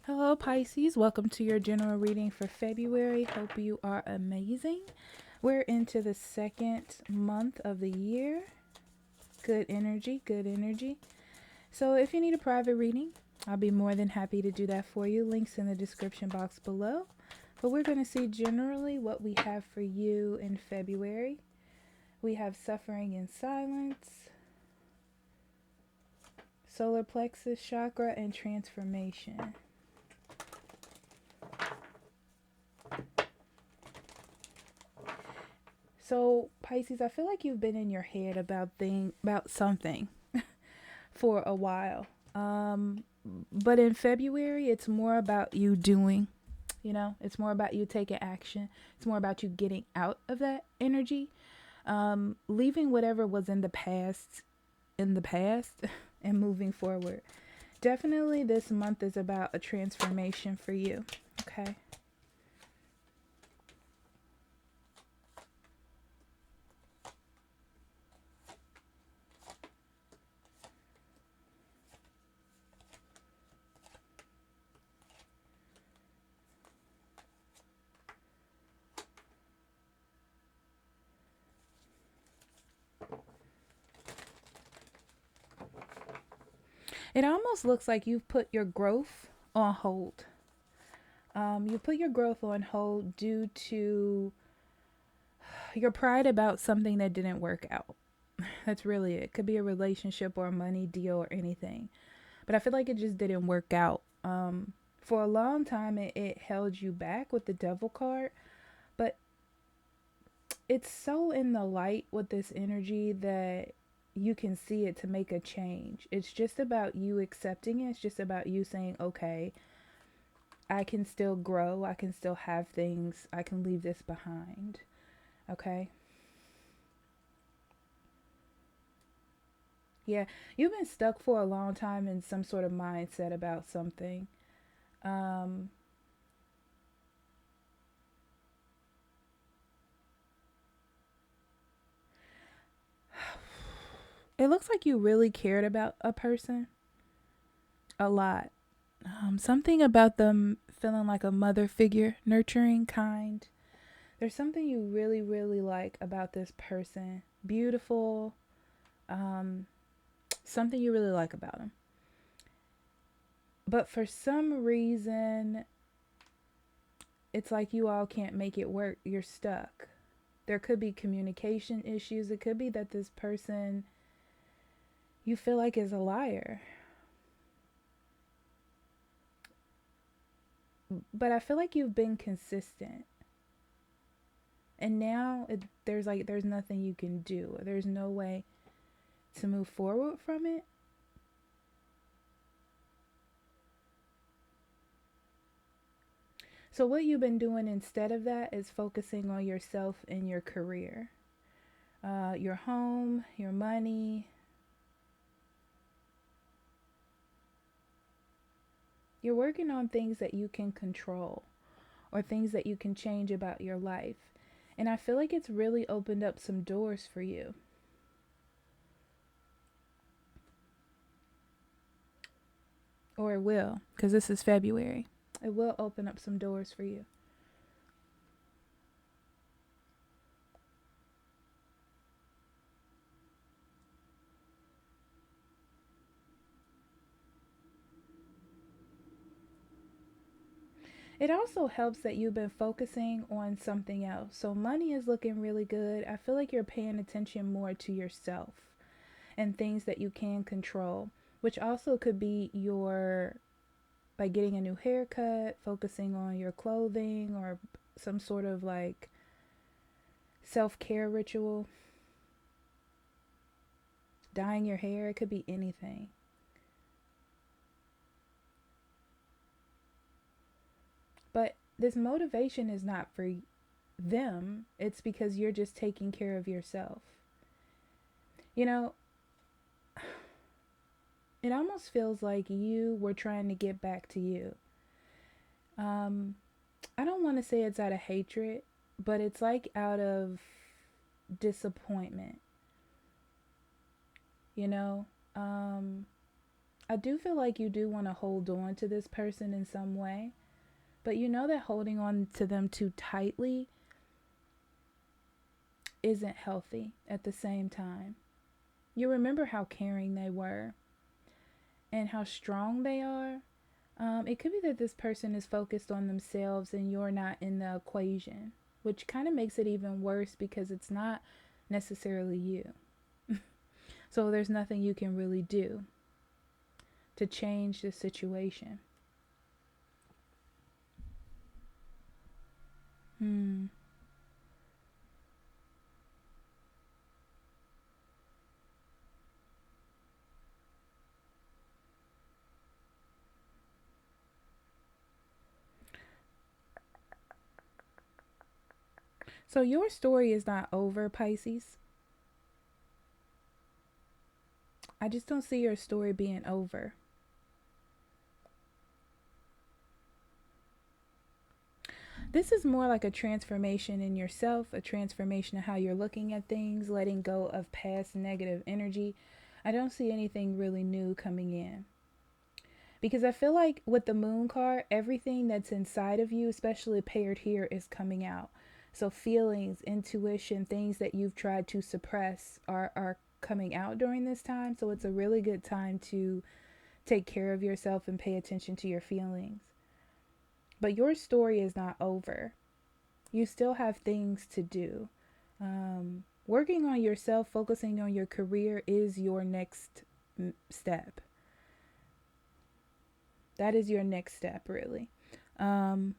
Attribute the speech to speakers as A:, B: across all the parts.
A: Hello, Pisces. Welcome to your general reading for February. Hope you are amazing. We're into the second month of the year. Good energy, good energy. So, if you need a private reading, I'll be more than happy to do that for you. Links in the description box below. But we're going to see generally what we have for you in February. We have suffering in silence, solar plexus chakra, and transformation. So, Pisces, I feel like you've been in your head about something for a while. But in February, it's more about you doing, it's more about you taking action. It's more about you getting out of that energy, leaving whatever was in the past and moving forward. Definitely this month is about a transformation for you. Okay. It almost looks like you've put your growth on hold. You put your growth on hold due to your pride about something that didn't work out. That's really it. Could be a relationship or a money deal or anything. But I feel like it just didn't work out. For a long time, it held you back with the devil card. But it's so in the light with this energy that you can see it to make a change. It's just about you accepting it. It's just about you saying, okay, I can still grow. I can still have things. I can leave this behind. Okay. Yeah. You've been stuck for a long time in some sort of mindset about something. Um, it looks like you really cared about a person a lot. Something about them feeling like a mother figure, nurturing, kind. There's something you really, really like about this person. Beautiful. Um, Something you really like about them. But for some reason, it's like you all can't make it work. You're stuck. There could be communication issues. It could be that this person you feel like is a liar. But I feel like you've been consistent. And now there's nothing you can do. There's no way to move forward from it. So what you've been doing instead of that is focusing on yourself and your career, your home, your money. You're working on things that you can control or things that you can change about your life. And I feel like it's really opened up some doors for you. Or it will, because this is February. It will open up some doors for you. It also helps that you've been focusing on something else. So money is looking really good. I feel like you're paying attention more to yourself and things that you can control, which also could be your like getting a new haircut, focusing on your clothing or some sort of like self-care ritual, dyeing your hair. It could be anything. But this motivation is not for them. It's because you're just taking care of yourself. You know, it almost feels like you were trying to get back to you. Um, I don't want to say it's out of hatred, but it's like out of disappointment. You know, um, I do feel like you do want to hold on to this person in some way, but you know that holding on to them too tightly isn't healthy at the same time. You remember how caring they were and how strong they are. It could be that this person is focused on themselves and you're not in the equation, which kind of makes it even worse because it's not necessarily you. So there's nothing you can really do to change the situation. Hmm. So your story is not over, Pisces. I just don't see your story being over. This is more like a transformation in yourself, a transformation of how you're looking at things, letting go of past negative energy. I don't see anything really new coming in. Because I feel like with the moon card, everything that's inside of you, especially paired here, is coming out. So feelings, intuition, things that you've tried to suppress are coming out during this time. So it's a really good time to take care of yourself and pay attention to your feelings. But your story is not over. You still have things to do. Working on yourself, focusing on your career is your next step. That is your next step, really. Um,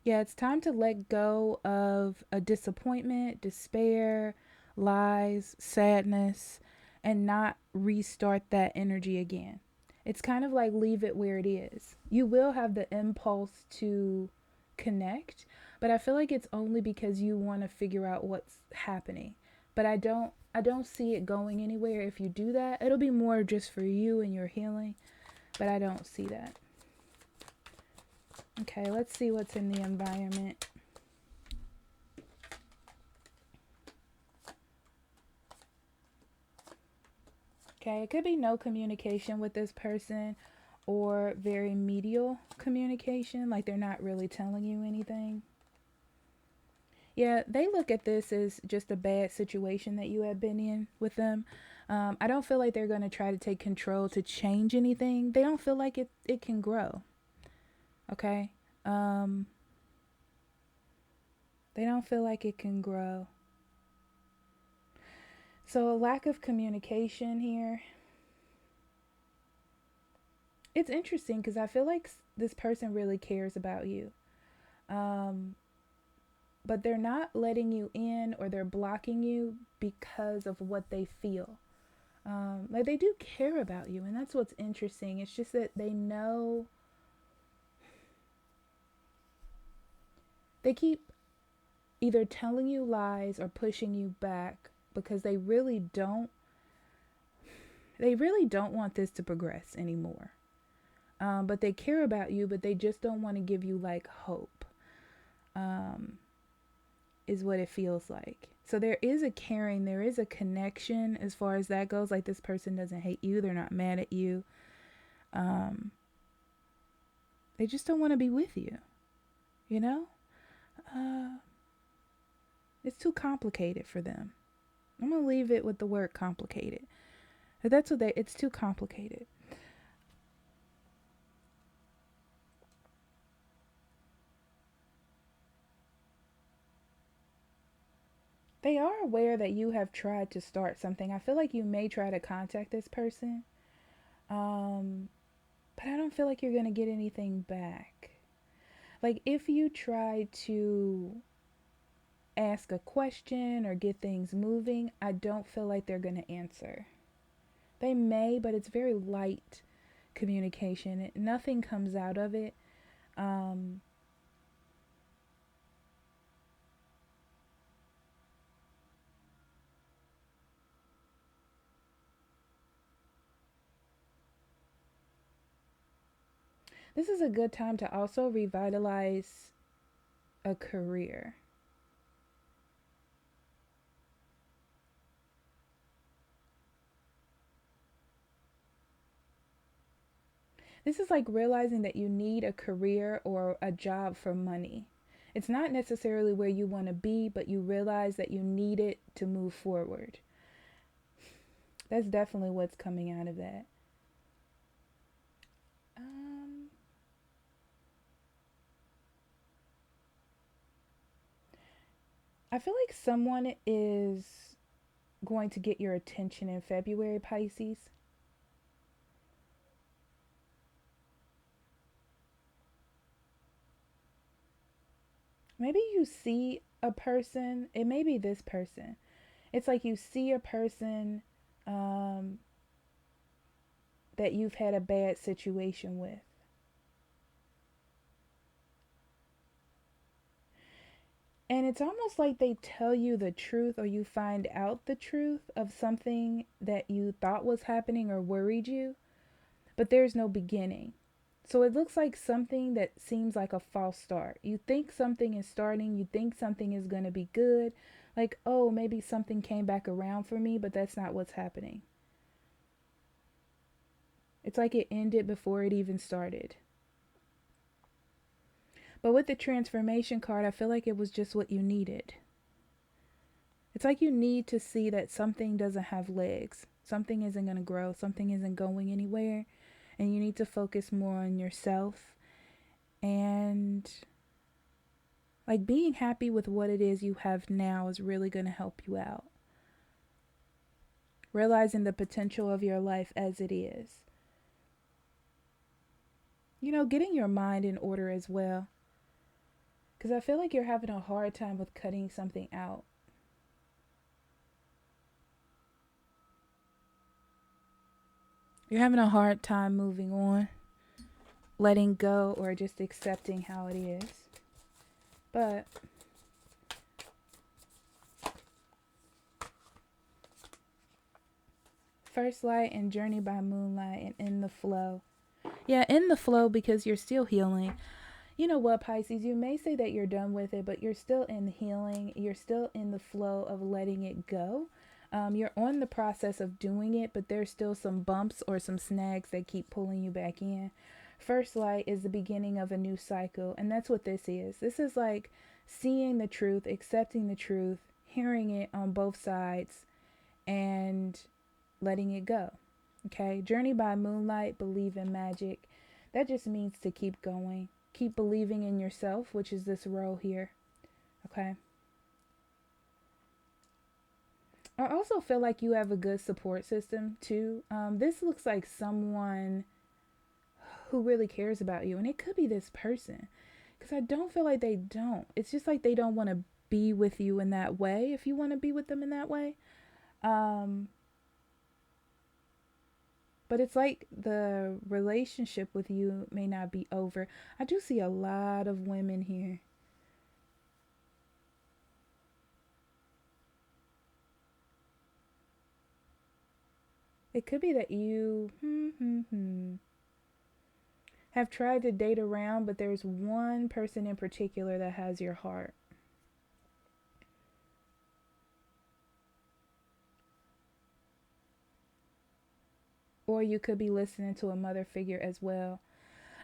A: yeah, it's time to let go of a disappointment, despair, lies, sadness, and not restart that energy again. It's kind of like leave it where it is. You will have the impulse to connect, but I feel like it's only because you want to figure out what's happening. But I don't see it going anywhere if you do that. It'll be more just for you and your healing, but I don't see that. Okay, let's see what's in the environment. Okay, it could be no communication with this person or very medial communication, like they're not really telling you anything. Yeah, they look at this as just a bad situation that you have been in with them. I don't feel like they're going to try to take control to change anything. They don't feel like it can grow. Okay? Um, they don't feel like it can grow. So, a lack of communication here. It's interesting because I feel like this person really cares about you. Um, but they're not letting you in or they're blocking you because of what they feel. Like they do care about you, and that's what's interesting. It's just that they know they keep either telling you lies or pushing you back because they really don't want this to progress anymore. But they care about you, but they just don't want to give you like hope. Um, is what it feels like. So there is a caring, there is a connection as far as that goes. Like this person doesn't hate you, they're not mad at you. Um, they just don't want to be with you, you know? Uh, it's too complicated for them. I'm gonna leave it with the word complicated. That's what it's too complicated. They are aware that you have tried to start something. I feel like you may try to contact this person, um, but I don't feel like you're gonna get anything back. Like if you try to ask a question or get things moving, I don't feel like they're going to answer. They may, but it's very light communication. Nothing comes out of it. Um, this is a good time to also revitalize a career. This is like realizing that you need a career or a job for money. It's not necessarily where you want to be, but you realize that you need it to move forward. That's definitely what's coming out of that. Um, I feel like someone is going to get your attention in February, Pisces. Maybe you see a person, it may be this person. It's like you see a person um, that you've had a bad situation with. And it's almost like they tell you the truth, or you find out the truth of something that you thought was happening or worried you, but there's no beginning. So it looks like something that seems like a false start. You think something is starting, you think something is going to be good, like, oh, maybe something came back around for me, but that's not what's happening. It's like it ended before it even started. But with the transformation card, I feel like it was just what you needed. It's like you need to see that something doesn't have legs. Something isn't going to grow. Something isn't going anywhere. And you need to focus more on yourself. And like being happy with what it is you have now is really going to help you out. Realizing the potential of your life as it is. You know, getting your mind in order as well. Because I feel like you're having a hard time with cutting something out. You're having a hard time moving on, letting go, or just accepting how it is. But first light and journey by moonlight and in the flow. Yeah, in the flow because you're still healing. You know what, Pisces, you may say that you're done with it, but you're still in healing. You're still in the flow of letting it go. You're on the process of doing it, but there's still some bumps or some snags that keep pulling you back in. First light is the beginning of a new cycle, and that's what this is. This is like seeing the truth, accepting the truth, hearing it on both sides, and letting it go. Okay, journey by moonlight, believe in magic. That just means to keep going. Keep believing in yourself, which is this row here. Okay. I also feel like you have a good support system too. This looks like someone who really cares about you, and it could be this person, because I don't feel like they don't. It's just like they don't want to be with you in that way. If you want to be with them in that way, um, but it's like the relationship with you may not be over. I do see a lot of women here. It could be that you have tried to date around, but there's one person in particular that has your heart. Or you could be listening to a mother figure as well.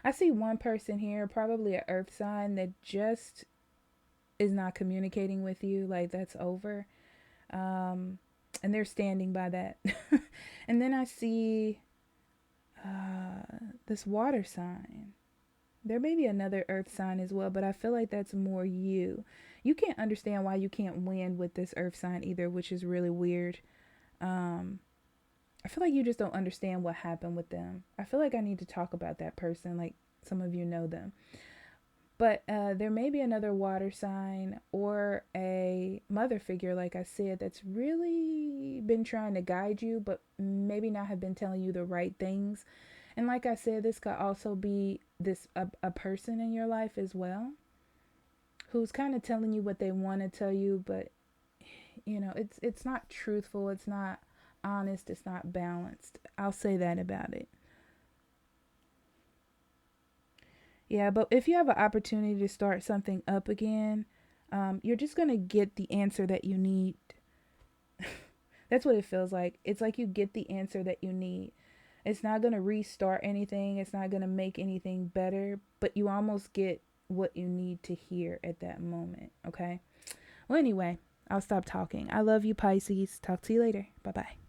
A: I see one person here, probably an earth sign, that just is not communicating with you. Like that's over. And they're standing by that. And then I see this water sign. There may be another earth sign as well, but I feel like that's more you. You can't understand why you can't win with this earth sign either, which is really weird. I feel like you just don't understand what happened with them. I feel like I need to talk about that person, like some of you know them. But there may be another water sign or a mother figure, like I said, that's really been trying to guide you, but maybe not have been telling you the right things. And like I said, this could also be a person in your life as well, who's kind of telling you what they want to tell you, but you know, it's not truthful, it's not honest, it's not balanced. I'll say that about it. Yeah, but if you have an opportunity to start something up again, you're just going to get the answer that you need. That's what it feels like. It's like you get the answer that you need. It's not going to restart anything. It's not going to make anything better, but you almost get what you need to hear at that moment. Okay. Well, anyway, I'll stop talking. I love you, Pisces. Talk to you later. Bye bye.